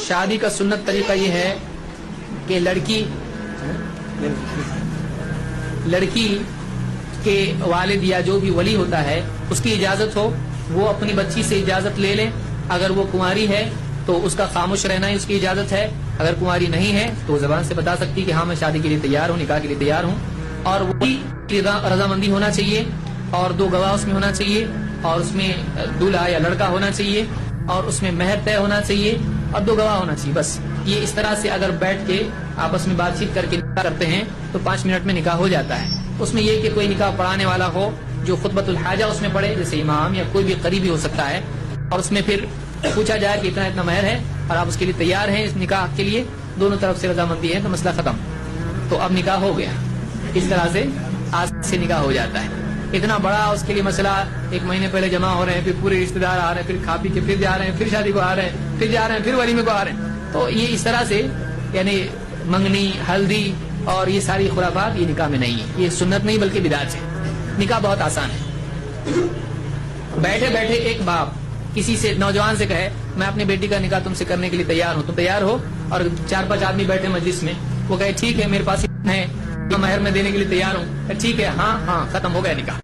شادی کا سنت طریقہ یہ ہے کہ لڑکی کے والد یا جو بھی ولی ہوتا ہے اس کی اجازت ہو، وہ اپنی بچی سے اجازت لے لے. اگر وہ کنواری ہے تو اس کا خاموش رہنا ہی اس کی اجازت ہے. اگر کنواری نہیں ہے تو وہ زبان سے بتا سکتی کہ ہاں میں شادی کے لیے تیار ہوں، نکاح کے لیے تیار ہوں. اور وہی رضامندی ہونا چاہیے، اور 2 گواہ اس میں ہونا چاہیے، اور اس میں دولہا یا لڑکا ہونا چاہیے، اور اس میں مہر طے ہونا چاہیے، اور 2 گواہ ہونا چاہیے. بس یہ اس طرح سے اگر بیٹھ کے آپس میں بات چیت کر کے نکاح کرتے ہیں تو 5 منٹ میں نکاح ہو جاتا ہے. اس میں یہ کہ کوئی نکاح پڑھانے والا ہو جو خطبۃ الحاجہ اس میں پڑھے، جیسے امام یا کوئی بھی قریبی ہو سکتا ہے، اور اس میں پھر پوچھا جائے کہ اتنا اتنا مہر ہے اور آپ اس کے لیے تیار ہیں اس نکاح کے لیے، دونوں طرف سے رضامندی ہے تو مسئلہ ختم، تو اب نکاح ہو گیا. اس طرح سے آج سے نکاح ہو جاتا ہے. اتنا بڑا اس کے لیے مسئلہ 1 مہینے پہلے جمع ہو رہے ہیں، پھر پورے رشتے دار آ رہے ہیں، پھر کھا پی کے پھر جا رہے ہیں، پھر شادی کو آ رہے ہیں، پھر جا رہے ہیں، پھر ولیمے کو آ رہے ہیں. تو یہ اس طرح سے یعنی منگنی، ہلدی اور یہ ساری خرافات یہ نکاح میں نہیں ہے. یہ سنت نہیں بلکہ بدعت ہے. نکاح بہت آسان ہے. بیٹھے بیٹھے ایک باپ کسی سے نوجوان سے کہے میں اپنی بیٹی کا نکاح تم سے کرنے کے لیے تیار ہوں، تم تیار ہو؟ اور 4-5 آدمی بیٹھے مجلس میں، وہ کہے ٹھیک ہے میرے پاس ہے، مہر میں دینے کے لیے تیار ہوں، ٹھیک ہے، ہاں ہاں، ختم ہو گیا نکاح.